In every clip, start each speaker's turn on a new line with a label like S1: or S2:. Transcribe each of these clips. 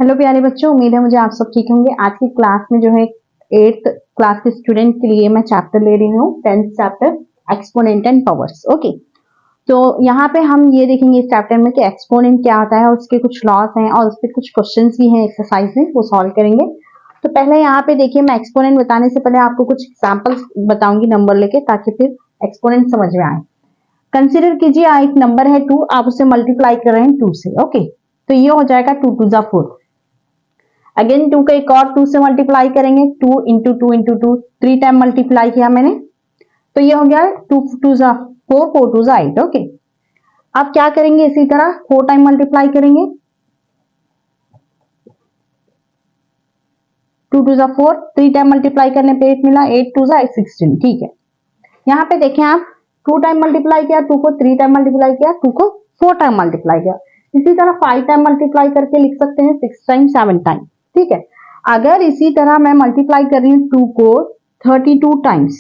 S1: Hello प्यारे बच्चों, उम्मीद है मुझे आप सब ठीक होंगे। आज की क्लास में जो है 8th क्लास के स्टूडेंट के लिए मैं चैप्टर ले रही हूँ, 10th chapter exponent and powers. Okay, तो यहाँ पे हम ये देखेंगे इस चैप्टर में कि एक्सपोनेंट क्या होता है और उसके कुछ लॉस हैं और उसके कुछ क्वेश्चंस भी हैं एक्सरसाइज में, वो सॉल्व करेंगे। तो पहले यहाँ पे देखिए, मैं एक्सपोनेंट बताने से पहले आपको कुछ एग्जाम्पल्स बताऊंगी नंबर लेके, ताकि फिर एक्सपोनेंट समझ में आए। कंसिडर कीजिए एक नंबर है 2, आप उसे मल्टीप्लाई कर रहे हैं 2 से। ओके, तो ये हो जाएगा 2 2 जा 4। अगेन 2 का एक और 2 से मल्टीप्लाई करेंगे, 2 इंटू 2 इंटू 2, 3 टाइम मल्टीप्लाई किया मैंने, तो ये हो गया 2 2 जा 4, 4 2 जा 8। ओके, अब क्या करेंगे, इसी तरह 4 टाइम मल्टीप्लाई करेंगे, 2 2 जा 4, 3 टाइम मल्टीप्लाई करने पे 8 मिला, 8 2 जा 16। ठीक है, यहाँ पे देखें आप, 2 टाइम मल्टीप्लाई किया 2 को, 3 टाइम मल्टीप्लाई किया 2 को, 4 टाइम मल्टीप्लाई किया। इसी तरह 5 टाइम मल्टीप्लाई करके लिख सकते हैं, 6 टाइम 7 टाइम। ठीक है, अगर इसी तरह मैं मल्टीप्लाई कर रही हूँ 2 को 32 टाइम्स,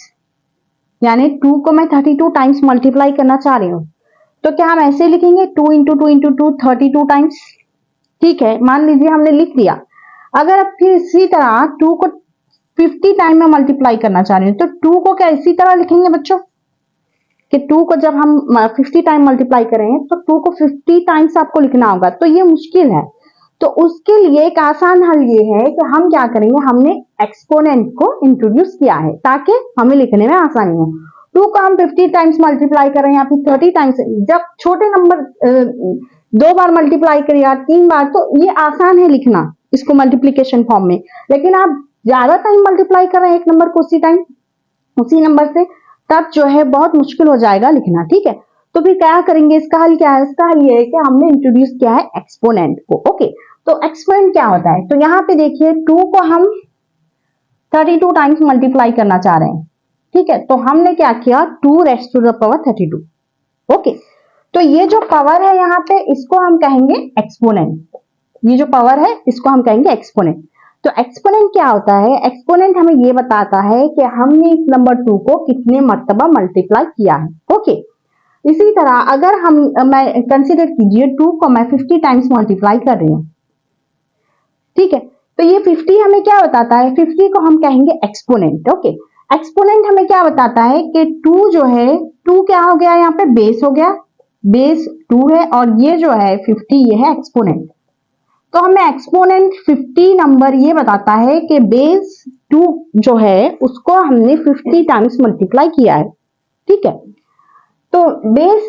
S1: यानी 2 को मैं 32 टाइम्स मल्टीप्लाई करना चाह रही हूँ, तो क्या हम ऐसे लिखेंगे 2 इंटू 2 इंटू 2 32 टाइम्स। ठीक है, मान लीजिए हमने लिख दिया। अगर अब फिर इसी तरह 2 को 50 टाइम में मल्टीप्लाई करना चाह रही हूँ, तो 2 को क्या इसी तरह लिखेंगे बच्चों कि 2 को जब हम 50 टाइम मल्टीप्लाई करेंगे तो 2 को 50 टाइम्स आपको लिखना होगा, तो ये मुश्किल है। तो उसके लिए एक आसान हल ये है कि हम क्या करेंगे, हमने एक्सपोनेंट को इंट्रोड्यूस किया है ताकि हमें लिखने में आसानी हो। 2 को हम 50 टाइम्स मल्टीप्लाई करें या फिर 30 टाइम्स, जब छोटे नंबर 2 बार मल्टीप्लाई करें या 3 बार, तो ये आसान है लिखना इसको मल्टीप्लीकेशन फॉर्म में। लेकिन आप ज्यादा टाइम मल्टीप्लाई कर रहे हैं एक नंबर को उसी नंबर से, तब जो है बहुत मुश्किल हो जाएगा लिखना। ठीक है, तो फिर क्या करेंगे, इसका हल क्या है? इसका हल ये है कि हमने इंट्रोड्यूस किया है एक्सपोनेंट को। ओके, तो एक्सपोनेंट क्या होता है? तो यहाँ पे देखिए 2 को हम 32 टाइम्स मल्टीप्लाई करना चाह रहे हैं। ठीक है, तो हमने क्या किया, 2 raised to the power 32। Okay, तो ये जो पावर है यहाँ पे, इसको हम कहेंगे एक्सपोनेंट। ये जो पावर है इसको हम कहेंगे एक्सपोनेंट। तो एक्सपोनेंट क्या होता है? एक्सपोनेंट हमें ये बताता है कि हमने इस नंबर 2 को कितने मर्तबा मल्टीप्लाई किया है। ओके, इसी तरह अगर मैं कंसीडर कीजिए 2 को मैं 50 टाइम्स मल्टीप्लाई कर रही हूँ। ठीक है, तो ये 50 हमें क्या बताता है? 50 को हम कहेंगे एक्सपोनेंट। ओके, एक्सपोनेंट हमें क्या बताता है कि 2 जो है, 2 क्या हो गया यहाँ पे, बेस हो गया, बेस 2 है, और ये जो है 50, ये है एक्सपोनेंट। तो हमें एक्सपोनेंट 50 नंबर ये बताता है कि बेस 2 जो है उसको हमने 50 टाइम्स मल्टीप्लाई किया है। ठीक है, तो बेस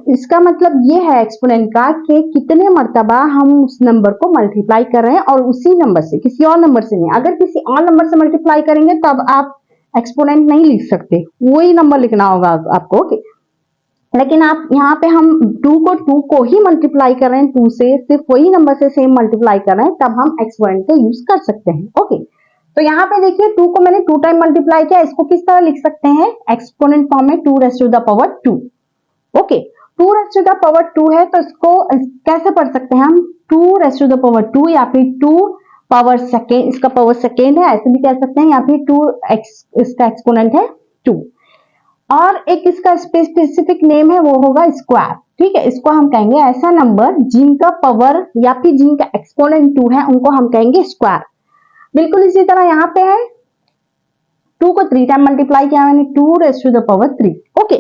S1: इसका मतलब ये है एक्सपोनेंट का कि कितने मर्तबा हम उस नंबर को मल्टीप्लाई कर रहे हैं, और उसी नंबर से, किसी और नंबर से नहीं। अगर किसी और नंबर से मल्टीप्लाई करेंगे तब आप एक्सपोनेंट नहीं लिख सकते, वही नंबर लिखना होगा आपको। ओके, लेकिन आप यहाँ पे हम 2 को ही मल्टीप्लाई कर रहे हैं, 2 से, सिर्फ वही नंबर से सेम मल्टीप्लाई कर रहे हैं, तब हम एक्सपोनेंट का यूज कर सकते हैं। ओके, तो यहाँ पे देखिए 2 को मैंने 2 टाइम मल्टीप्लाई किया, इसको किस तरह लिख सकते हैं? एक्सपोनेंट फॉर्म में, 2 raised to the power 2। Okay, 2 raised to the power 2 है, तो इसको कैसे पढ़ सकते हैं हम? 2 रेज़्ड टू द पावर 2 या फिर 2 पावर सेकेंड, इसका पावर सेकेंड है, ऐसे भी कह सकते हैं, या फिर 2 इसका एक्सपोनेंट है 2, और एक इसका स्पेसिफिक नेम है, वो होगा स्क्वायर। ठीक है, इसको हम कहेंगे ऐसा नंबर जिनका पावर या फिर जिनका एक्सपोनेंट 2 है, उनको हम कहेंगे स्क्वायर। बिल्कुल इसी तरह यहाँ पे है, 2 को 3 टाइम मल्टीप्लाई किया मैंने, 2 raised to the power 3। Okay,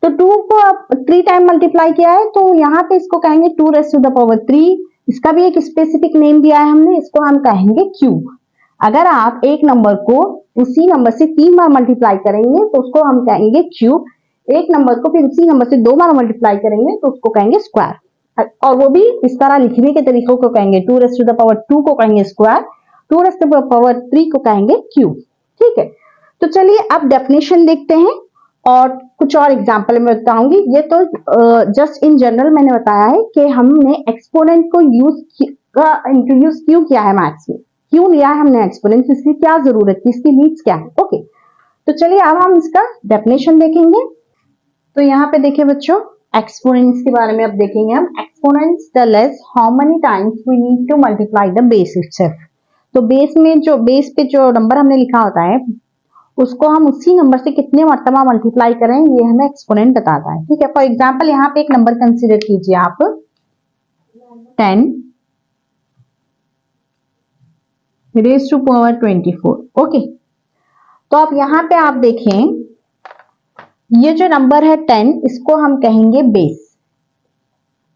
S1: तो 2 को अब 3 टाइम मल्टीप्लाई किया है, तो यहाँ पे इसको कहेंगे 2 रेज़्ड टू द पावर 3। इसका भी एक स्पेसिफिक नेम दिया है हमने, इसको हम कहेंगे क्यूब। अगर आप एक नंबर को उसी नंबर से 3 बार मल्टीप्लाई करेंगे तो उसको हम कहेंगे क्यूब। एक नंबर को फिर उसी नंबर से 2 बार मल्टीप्लाई करेंगे तो उसको कहेंगे स्क्वायर, और वो भी इस तरह लिखने के तरीकों को कहेंगे, 2 रेज़्ड टू द पावर 2 को कहेंगे square, 2 raised to the power 3 को कहेंगे क्यूब। ठीक है, तो चलिए अब डेफिनेशन देखते हैं और कुछ और एग्जाम्पल में बताऊंगी। ये तो जस्ट इन जनरल मैंने बताया है कि हमने एक्सपोनेंट को इंट्रोड्यूस क्यों किया है मैथ्स में, क्यों लिया है हमने एक्सपोनेंट, इसकी क्या जरूरत थी, इसकी नीड्स क्या है। ओके, तो चलिए अब हम इसका डेफिनेशन देखेंगे। तो यहाँ पे देखिए बच्चों, एक्सपोनेंट्स के बारे में अब देखेंगे हम। Exponents tell us how many times we need to multiply the base itself. तो बेस पे जो नंबर हमने लिखा होता है, उसको हम उसी नंबर से कितने मर्तबा मल्टीप्लाई करें, ये हमें एक्सपोनेंट बताता है। ठीक है, फॉर एग्जाम्पल यहाँ पे एक नंबर कंसिडर कीजिए आप 10, रेज टू पावर 24। ओके, तो अब यहाँ पे आप देखें, ये जो नंबर है 10, इसको हम कहेंगे बेस।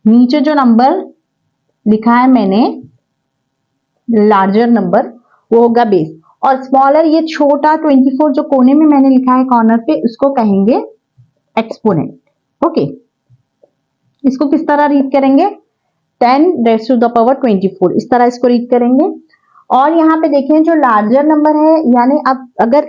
S1: नीचे जो नंबर लिखा है मैंने लार्जर नंबर, वो होगा बेस, और स्मॉलर ये छोटा 24 जो कोने में मैंने लिखा है कॉर्नर पे, उसको कहेंगे एक्सपोनेंट। ओके, इसको किस तरह रीड करेंगे, 10 रेज टू द पावर 24, इस तरह इसको रीड करेंगे। और यहाँ पे देखें जो लार्जर नंबर है, यानी अब अगर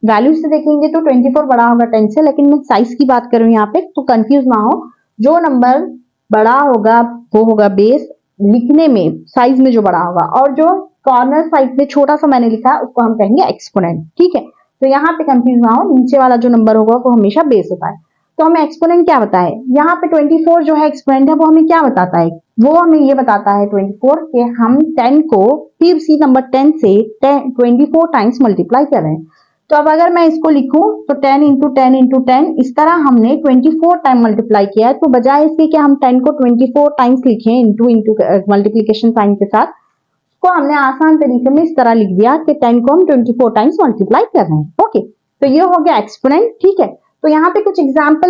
S1: वैल्यू से देखेंगे तो 24 बड़ा होगा 10 से, लेकिन मैं साइज की बात करूं यहाँ पे तो कंफ्यूज ना हो, जो नंबर बड़ा होगा वो होगा बेस, लिखने में साइज में जो बड़ा होगा, और जो कॉर्नर साइड में छोटा सा मैंने लिखा उसको हम कहेंगे एक्सपोनेंट। ठीक है, तो यहाँ पे कंफ्यूज ना हो, नीचे वाला जो नंबर होगा वो हमेशा बेस होता है। तो हमें एक्सपोनेंट क्या बताए, यहाँ पे 24 जो है एक्सपोनेंट है, वो हमें क्या बताता है, वो हमें ये बताता है 24 कि हम 10 को फिर सी नंबर 10 से 24 टाइम्स मल्टीप्लाई कर रहे हैं। तो अब अगर मैं इसको लिखूं तो 10 इंटू 10 इंटू 10, इस तरह हमने 24 टाइम मल्टीप्लाई किया है। तो बजाय इसके कि हम 10 को 24 टाइम्स लिखें इंटू इंटू मल्टीप्लीकेशन साइन के साथ, उसको हमने आसान तरीके में इस तरह लिख दिया कि 10 को हम 24 टाइम्स मल्टीप्लाई कर रहे हैं। ओके, तो ये हो गया एक्सपोनेंट। ठीक है, तो यहाँ पे कुछ एग्जाम्पल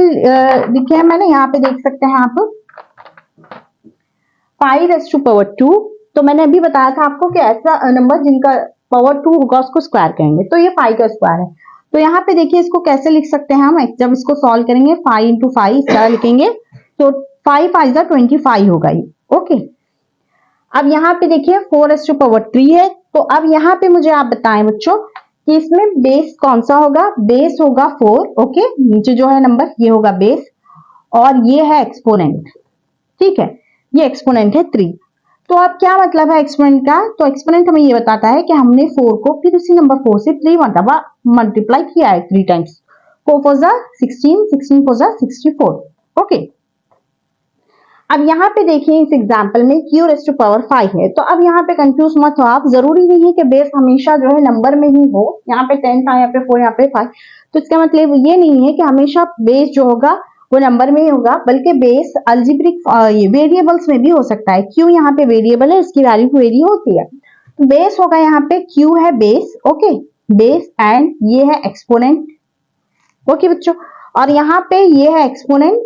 S1: लिखे हैं मैंने, यहाँ पे देख सकते हैं आप, 5 रेज़ टू पावर 2। तो मैंने अभी बताया था आपको कि ऐसा नंबर जिनका पावर 2 होगा उसको स्क्वायर करेंगे, तो ये 5 का स्क्वायर है। तो यहाँ पे देखिए इसको कैसे लिख सकते हैं हम, जब इसको सॉल्व करेंगे 5 इंटू 5 इस तरह लिखेंगे, तो 5 5 25 होगा ये। ओके, अब यहाँ पे देखिए 4 रेज़ टू पावर 3 है। तो अब यहाँ पे मुझे आप बताएं बच्चों कि इसमें बेस कौन सा होगा, बेस होगा 4। ओके, नीचे जो है नंबर ये होगा बेस, और ये है एक्सपोनेंट। ठीक है, ये एक्सपोनेंट है 3। तो अब क्या मतलब है एक्सपोनेंट का, तो एक्सपोनेंट हमें ये बताता है कि हमने 4 को फिर उसी नंबर 4 से 3 मरतबा मल्टीप्लाई किया है 3 टाइम्स। 4 4 जा 16, 16 4 जा 64। ओके, अब यहाँ पे देखिए इस एग्जाम्पल में q रेज़ टू पावर 5 है। तो अब यहाँ पे कंफ्यूज मत हो आप, जरूरी नहीं है कि बेस हमेशा जो है नंबर में ही हो, यहाँ पे 10 था, यहाँ पे 4, यहाँ पे 5, तो इसका मतलब ये नहीं है कि हमेशा बेस जो होगा वो नंबर में ही होगा, बल्कि बेस अल्जेब्रिक वेरिएबल्स में भी हो सकता है। क्यू यहाँ पे वेरिएबल है, इसकी वैल्यू वेरी होती है, तो बेस होगा यहाँ पे क्यू है बेस। ओके, बेस, एंड ये है एक्सपोनेंट। ओके बच्चों, और यहाँ पे ये है एक्सपोनेंट,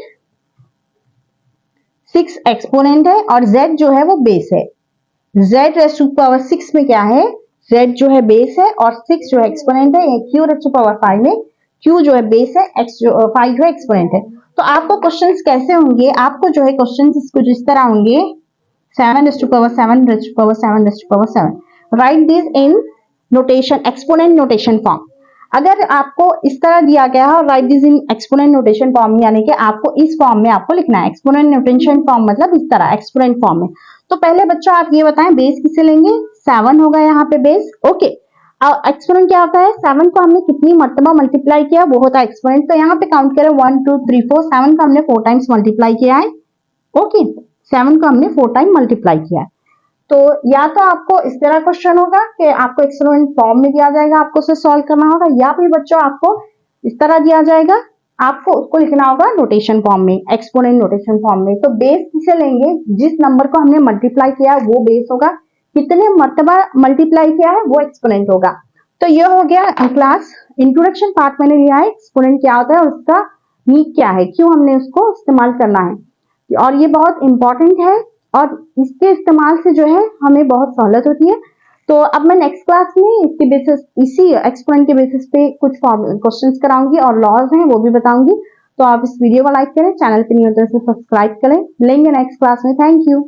S1: 6 एक्सपोनेंट है, और z जो है वो बेस है। z रेज़ टू पावर 6 में क्या है, z जो है बेस है और 6 जो है एक्सपोनेंट है। q रेज़ टू पावर 5 में q जो है बेस है, x जो 5 जो है एक्सपोनेंट है। तो आपको क्वेश्चंस कैसे होंगे, आपको जो है क्वेश्चंस कुछ इस तरह होंगे, 7 raise to power 7 raise to power 7 raise to power 7, right this in notation, exponent notation form. अगर आपको इस तरह दिया गया है, right this in exponent notation form, यानी कि आपको इस फॉर्म में आपको लिखना है। एक्सपोनेंट नोटेशन फॉर्म मतलब इस तरह एक्सपोनेंट फॉर्म में। तो पहले बच्चों आप ये बताएं बेस किसे लेंगे, 7 होगा यहाँ पे बेस। ओके, एक्सपोनेंट क्या होता है, 7 को हमने कितनी मर्तबा मल्टीप्लाई किया वो होता है एक्सपोनेंट। तो यहाँ पे काउंट करें 1 2 3 4, 7 को हमने 4 टाइम्स मल्टीप्लाई किया है। ओके, 7 को हमने 4 टाइम मल्टीप्लाई किया है। तो या तो आपको इस तरह क्वेश्चन होगा कि आपको एक्सपोनेंट फॉर्म में दिया जाएगा, आपको उसे सॉल्व करना होगा, या फिर बच्चों आपको इस तरह दिया जाएगा, आपको उसको लिखना होगा नोटेशन फॉर्म में, एक्सपोनेंट नोटेशन फॉर्म में। तो बेस किसे लेंगे, जिस नंबर को हमने मल्टीप्लाई किया वो बेस होगा, कितने मर्तबा मल्टीप्लाई किया है वो एक्सपोनेंट होगा। तो ये हो गया क्लास इंट्रोडक्शन पार्ट मैंने लिया है, एक्सपोनेंट क्या होता है और उसका नीड क्या है, क्यों हमने उसको इस्तेमाल करना है, और ये बहुत इंपॉर्टेंट है, और इसके इस्तेमाल से जो है हमें बहुत सहूलत होती है। तो अब मैं नेक्स्ट क्लास में इसके बेसिस, इसी एक्सपोनेंट के बेसिस पे कुछ क्वेश्चंस कराऊंगी और लॉज हैं वो भी बताऊंगी। तो आप इस वीडियो को लाइक करें, चैनल पे नहीं होते तो सब्सक्राइब करें। मिलेंगे नेक्स्ट क्लास में, थैंक यू।